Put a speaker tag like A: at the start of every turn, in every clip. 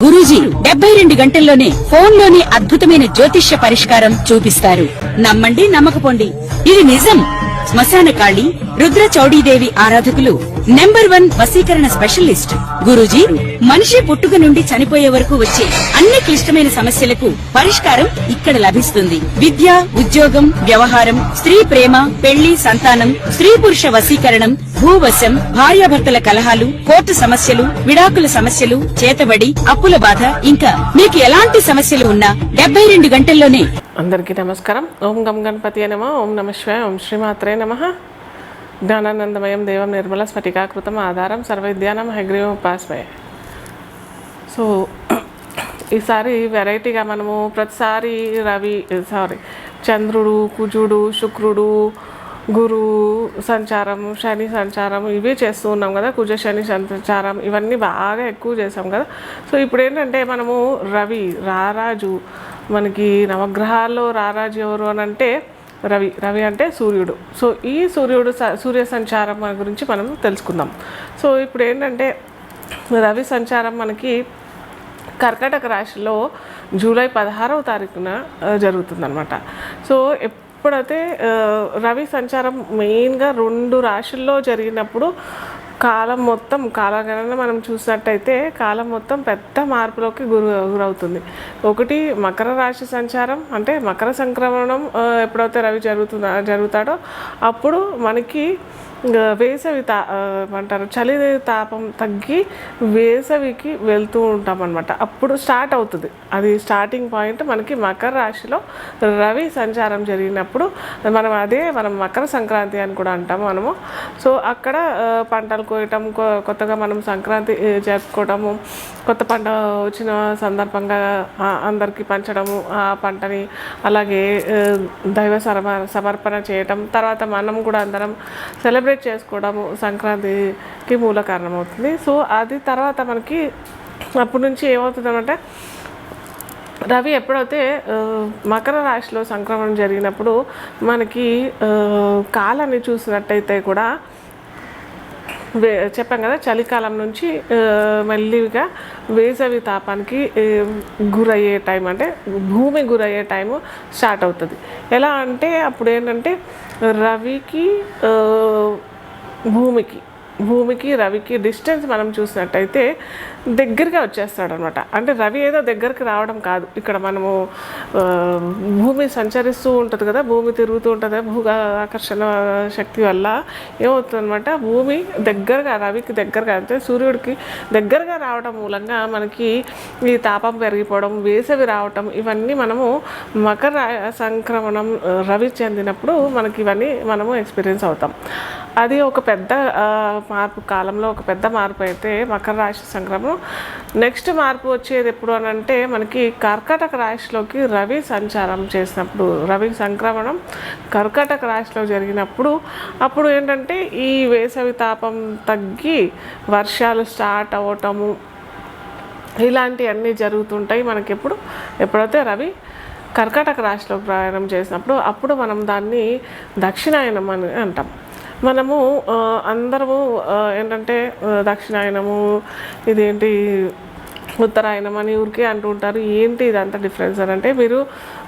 A: గురూజీ 72 గంటల్లోనే ఫోన్లోని అద్భుతమైన జ్యోతిష్య పరిష్కారం చూపిస్తారు. నమ్మండి, నమ్మకపోండి, ఇది నిజం. శ్మశాన కాళి రుద్ర చౌడీదేవి ఆరాధకులు నంబర్ 1 వశీకరణ స్పెషలిస్ట్ గురూజీ. మనిషి పుట్టుక నుండి చనిపోయే వరకు వచ్చే అన్ని క్లిష్టమైన సమస్యలకు పరిష్కారం ఇక్కడ లభిస్తుంది. విద్య, ఉద్యోగం, వ్యవహారం, స్త్రీ ప్రేమ, పెళ్లి, సంతానం, స్త్రీ పురుష వశీకరణం, భూవశం, భార్యాభర్తల కలహాలు, కోర్టు సమస్యలు, విడాకుల సమస్యలు, చేతబడి, అప్పుల బాధ, ఇంకా మీకు ఎలాంటి సమస్యలు ఉన్నా 72 గంటల్లోనే.
B: అందరికీ నమస్కారం. ఓం గం గణపతి నమః. ఓం నమః శివాయ. ఓం శ్రీమాత్రే నమః. జ్ఞానానందమయం దేవం నిర్మల స్ఫటికాకృతం ఆధారం సర్వవిద్యానం హయగ్రీవం ఉపాస్మయే. సో ఈసారి వెరైటీగా మనము ప్రతిసారి చంద్రుడు, కుజుడు, శుక్రుడు, గురు సంచారం, శని సంచారం ఇవే చేస్తూ ఉన్నాం కదా. కుజ శని సంచారం ఇవన్నీ బాగా ఎక్కువ చేసాం కదా. సో ఇప్పుడు ఏంటంటే మనము రవి రారాజు, మనకి నవగ్రహాల్లో రారాజు ఎవరు అని అంటే రవి అంటే సూర్యుడు. సో ఈ సూర్య సంచారం గురించి మనం తెలుసుకుందాం. సో ఇప్పుడు ఏంటంటే రవి సంచారం మనకి కర్కాటక రాశిలో జూలై 16వ తారీఖున జరుగుతుందన్నమాట. సో ఎప్పుడైతే రవి సంచారం మెయిన్గా 2 రాశుల్లో జరిగినప్పుడు కాలగణన మనం చూసినట్టయితే కాలం మొత్తం పెద్ద మార్పులోకి గురవుతుంది. ఒకటి మకర రాశి సంచారం, అంటే మకర సంక్రమణం ఎప్పుడైతే రవి జరుగుతాడో అప్పుడు మనకి వేసవి అంటారు చలి తాపం తగ్గి వేసవికి వెళ్తూ ఉంటాం అనమాట. అప్పుడు స్టార్ట్ అవుతుంది. అది స్టార్టింగ్ పాయింట్ మనకి మకర రాశిలో రవి సంచారం జరిగినప్పుడు మనం మకర సంక్రాంతి అని కూడా అంటాము మనము. సో అక్కడ పంటలు కోయటం, కొత్తగా మనం సంక్రాంతి జరుపుకోవటము, కొత్త పంట వచ్చిన సందర్భంగా అందరికీ పంచడము ఆ పంటని, అలాగే దైవ సమర్పణ చేయటం, తర్వాత మనం కూడా అందరం సెలబ్రేట్ చేసుకోవడము సంక్రాంతికి మూల కారణమవుతుంది. సో అది తర్వాత మనకి అప్పటి నుంచి ఏమవుతుందంటే రవి ఎప్పుడైతే మకర రాశిలో సంక్రమణం జరిగినప్పుడు మనకి కాలాన్ని చూసినట్టయితే కూడా చెప్పాం కదా, చలికాలం నుంచి మెల్లిగా వేసవి తాపానికి గురయ్యే టైం, అంటే భూమి గురయ్యే టైము స్టార్ట్ అవుతుంది. ఎలా అంటే అప్పుడు ఏంటంటే రవికి భూమికి రవికి డిస్టెన్స్ మనం చూసినట్టయితే దగ్గరగా వచ్చేస్తాడు అనమాట. అంటే రవి ఏదో దగ్గరికి రావడం కాదు, ఇక్కడ మనము భూమి సంచరిస్తూ ఉంటుంది కదా, భూమి తిరుగుతూ ఉంటుంది. ఆకర్షణ శక్తి వల్ల ఏమవుతుందన్నమాట, భూమి దగ్గరగా రవికి దగ్గరగా, అంటే సూర్యుడికి దగ్గరగా రావడం మూలంగా మనకి ఈ తాపం పెరిగిపోవడం, వేసవి రావటం, ఇవన్నీ మనము మకర సంక్రమణం రవి చెందినప్పుడు మనకి ఇవన్నీ మనము ఎక్స్పీరియన్స్ అవుతాం. అది ఒక పెద్ద మార్పు, కాలంలో ఒక పెద్ద మార్పు అయితే మకర రాశి సంక్రమణం. నెక్స్ట్ మార్పు వచ్చేది ఎప్పుడు అని అంటే మనకి కర్కాటక రాశిలోకి రవి సంచారం చేసినప్పుడు, రవి సంక్రమణం కర్కాటక రాశిలో జరిగినప్పుడు అప్పుడు ఏంటంటే ఈ వేసవి తాపం తగ్గి వర్షాలు స్టార్ట్ అవ్వటము ఇలాంటివన్నీ జరుగుతుంటాయి మనకి. ఎప్పుడైతే రవి కర్కాటక రాశిలో ప్రయాణం చేసినప్పుడు అప్పుడు మనం దాన్ని దక్షిణాయనం అని అంటాం. మనము అందరము ఏంటంటే దక్షిణాయనము, ఇదేంటి ఉత్తరాయణం అని ఊరికే అంటూ ఉంటారు. ఏంటి ఇదంతా డిఫరెన్స్ అని అంటే,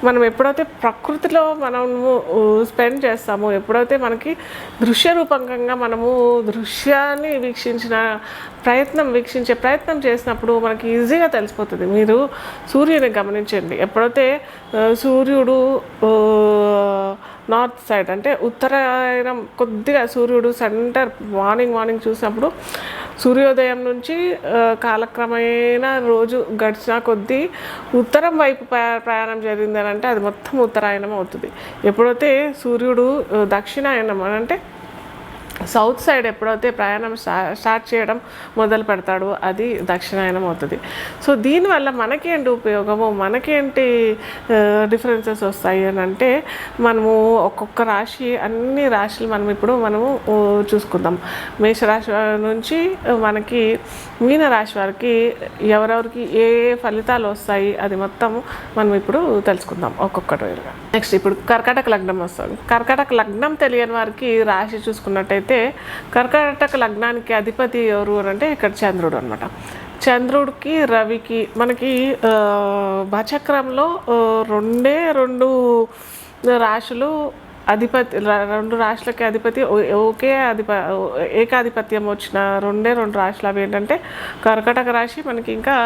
B: మనం ఎప్పుడైతే ప్రకృతిలో మనము స్పెండ్ చేస్తామో, ఎప్పుడైతే మనకి దృశ్య రూపకంగా మనము దృశ్యాన్ని వీక్షించే ప్రయత్నం చేసినప్పుడు మనకి ఈజీగా తెలిసిపోతుంది. మీరు సూర్యుని గమనించండి. ఎప్పుడైతే సూర్యుడు నార్త్ సైడ్, అంటే ఉత్తరాయణం కొద్దిగా సూర్యుడు సెంటర్ మార్నింగ్ చూసినప్పుడు సూర్యోదయం నుంచి కాలక్రమేణా రోజు గడిచిన కొద్దీ ఉత్తరం వైపు ప్రయాణం జరిగిందని అంటే అది మొత్తం ఉత్తరాయణం అవుతుంది. ఎప్పుడైతే సూర్యుడు దక్షిణాయనం అని అంటే సౌత్ సైడ్ ఎప్పుడైతే ప్రయాణం స్టార్ట్ చేయడం మొదలు పెడతాడో అది దక్షిణాయనం అవుతుంది. సో దీనివల్ల మనకేంటి ఉపయోగము, మనకేంటి డిఫరెన్సెస్ వస్తాయి అని అంటే, మనము ఒక్కొక్క రాశి, అన్ని రాశులు మనము చూసుకుందాం. మేషరాశి నుంచి మనకి మీన రాశి వారికి ఎవరెవరికి ఏ ఫలితాలు వస్తాయి అది మొత్తం మనం ఇప్పుడు తెలుసుకుందాం ఒక్కొక్కటి. నెక్స్ట్ ఇప్పుడు కర్కాటక లగ్నం వస్తుంది. కర్కాటక లగ్నం తెలియని వారికి రాశి చూసుకున్నట్టయితే కర్కాటక లగ్నానికి అధిపతి ఎవరు అంటే ఇక్కడ చంద్రుడు అనమాట. చంద్రుడికి రవికి మనకి భచక్రంలో రెండు రాశులు అధిపతి, రెండు రాశులకి అధిపతి ఒకే ఏకాధిపత్యం వచ్చిన రెండు రాశులు అవి ఏంటంటే కర్కాటక రాశి మనకి ఇంకా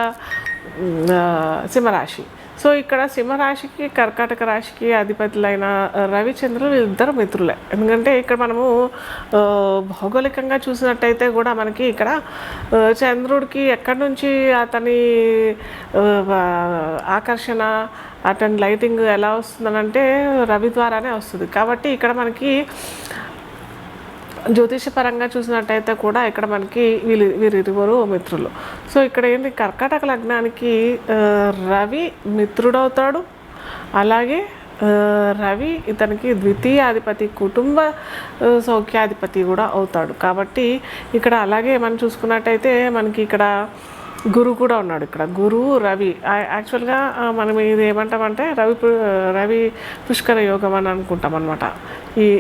B: సింహరాశి. సో ఇక్కడ సింహరాశికి కర్కాటక రాశికి అధిపతులైన రవిచంద్రులు ఇద్దరు మిత్రులే. ఎందుకంటే ఇక్కడ మనము భౌగోళికంగా చూసినట్టయితే కూడా మనకి ఇక్కడ చంద్రుడికి ఎక్కడి నుంచి అతని ఆకర్షణ, అతని లైటింగ్ ఎలా వస్తుందనంటే రవి ద్వారానే వస్తుంది. కాబట్టి ఇక్కడ మనకి జ్యోతిషపరంగా చూసినట్టయితే కూడా ఇక్కడ మనకి వీరిరువురు మిత్రులు. సో ఇక్కడ ఏంటి, కర్కాటక లగ్నానికి రవి మిత్రుడవుతాడు, అలాగే రవి ఇతనికి ద్వితీయాధిపతి, కుటుంబ సౌఖ్యాధిపతి కూడా అవుతాడు. కాబట్టి ఇక్కడ అలాగే మనం చూసుకున్నట్టయితే మనకి ఇక్కడ గురువు కూడా ఉన్నాడు. ఇక్కడ గురువు రవి యాక్చువల్గా మనం ఇది ఏమంటామంటే రవి పుష్కర యోగం అని అనుకుంటాం అనమాట.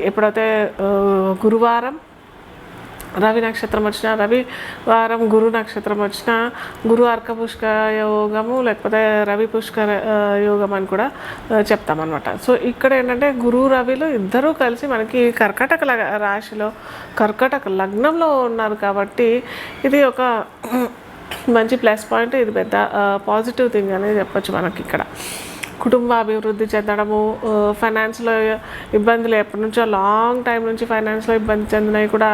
B: ఎప్పుడైతే గురువారం రవి నక్షత్రం వచ్చిన, రవివారం గురు నక్షత్రం వచ్చిన గురు అర్క పుష్కర యోగము లేకపోతే రవి పుష్కర యోగం అని కూడా చెప్తామన్నమాట. సో ఇక్కడ ఏంటంటే గురు రవిలు ఇద్దరూ కలిసి మనకి కర్కాటక రాశిలో కర్కాటక లగ్నంలో ఉన్నారు. కాబట్టి ఇది ఒక మంచి ప్లస్ పాయింట్, ఇది పెద్ద పాజిటివ్ థింగ్ అనేది చెప్పచ్చు మనకి. ఇక్కడ కుటుంబ అభివృద్ధి చెందడము, ఫైనాన్స్లో ఇబ్బందులు ఎప్పటి నుంచో లాంగ్ టైం నుంచి ఫైనాన్స్లో ఇబ్బంది చెందినవి కూడా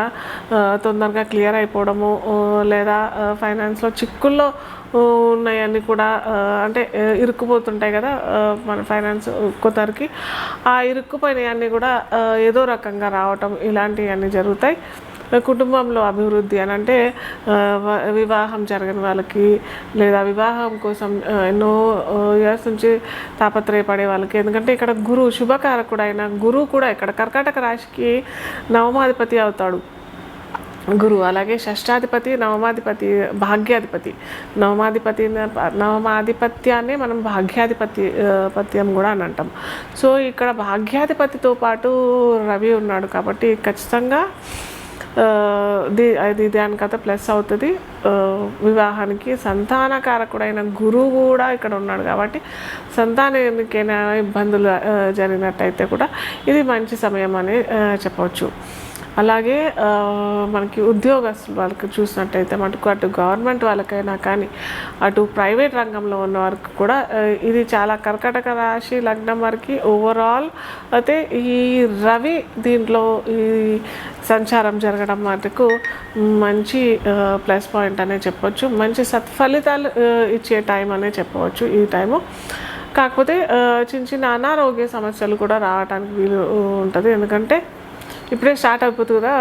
B: తొందరగా క్లియర్ అయిపోవడము, లేదా ఫైనాన్స్లో చిక్కుల్లో ఉన్నాయన్నీ కూడా అంటే ఇరుక్కుపోతుంటాయి కదా మన ఫైనాన్స్ కొందరికి, ఆ ఇరుక్కుపోయినవన్నీ కూడా ఏదో రకంగా రావటం ఇలాంటివన్నీ జరుగుతాయి. కుటుంబంలో అభివృద్ధి అని అంటే వివాహం జరగని వాళ్ళకి, లేదా వివాహం కోసం ఎన్నో ఇయర్స్ నుంచి తాపత్రయపడే వాళ్ళకి, ఎందుకంటే ఇక్కడ గురువు శుభకారకుడు అయిన గురువు కూడా ఇక్కడ కర్కాటక రాశికి నవమాధిపతి అవుతాడు గురువు. అలాగే షష్టాధిపతి, భాగ్యాధిపతి. నవమాధిపత్యాన్ని మనం భాగ్యాధిపత్యం కూడా అని అంటాం. సో ఇక్కడ భాగ్యాధిపతితో పాటు రవి ఉన్నాడు కాబట్టి ఖచ్చితంగా అది దానికైతే ప్లస్ అవుతుంది. వివాహానికి సంతానకారకుడైన గురువు కూడా ఇక్కడ ఉన్నాడు కాబట్టి సంతానానికైనా ఇబ్బందులు జరిగినట్టయితే కూడా ఇది మంచి సమయం అని చెప్పవచ్చు. అలాగే మనకి ఉద్యోగస్తులు వాళ్ళకి చూసినట్టయితే మటుకు అటు గవర్నమెంట్ వాళ్ళకైనా కానీ అటు ప్రైవేట్ రంగంలో ఉన్న వారికి కూడా ఇది చాలా కర్కాటక రాశి లగ్నం వారికి ఓవరాల్ అయితే ఈ రవి దీంట్లో ఈ సంచారం జరగడం మటుకు మంచి ప్లస్ పాయింట్ అనే చెప్పవచ్చు. మంచి సత్ఫలితాలు ఇచ్చే టైం అనే చెప్పవచ్చు ఈ టైము. కాకపోతే చిన్న అనారోగ్య సమస్యలు కూడా రావడానికి వీలు ఉంటుంది. ఎందుకంటే ఇప్పుడే స్టార్ట్ అయిపోతుంది కదా,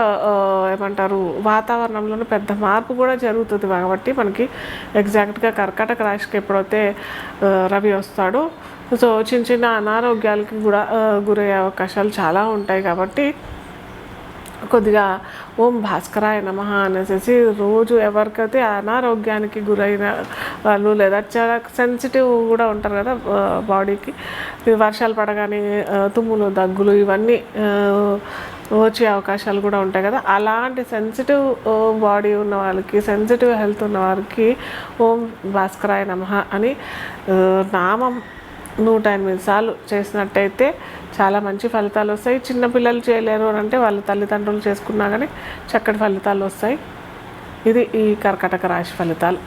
B: ఏమంటారు వాతావరణంలోనే పెద్ద మార్పు కూడా జరుగుతుంది కాబట్టి మనకి ఎగ్జాక్ట్గా కర్కాటక రాశికి ఎప్పుడైతే రవి వస్తాడో సో చిన్న అనారోగ్యాలకి కూడా గురయ్యే అవకాశాలు చాలా ఉంటాయి. కాబట్టి కొద్దిగా ఓం భాస్కరాయ నమః అనేసి రోజు ఎవరికైతే అనారోగ్యానికి గురైన వాళ్ళు లేదా చాలా సెన్సిటివ్ కూడా ఉంటారు కదా బాడీకి, వర్షాలు పడగానే తుమ్ములు దగ్గులు ఇవన్నీ వచ్చే అవకాశాలు కూడా ఉంటాయి కదా, అలాంటి సెన్సిటివ్ బాడీ ఉన్న వాళ్ళకి, సెన్సిటివ్ హెల్త్ ఉన్న వారికి ఓం భాస్కరాయ నమః అని నామం 108 సార్లు చేసినట్టయితే చాలా మంచి ఫలితాలు వస్తాయి. చిన్నపిల్లలు చేయలేరు అని అంటే వాళ్ళ తల్లిదండ్రులు చేసుకున్నా కానీ చక్కటి ఫలితాలు వస్తాయి. ఇది ఈ కర్కాటక రాశి ఫలితాలు.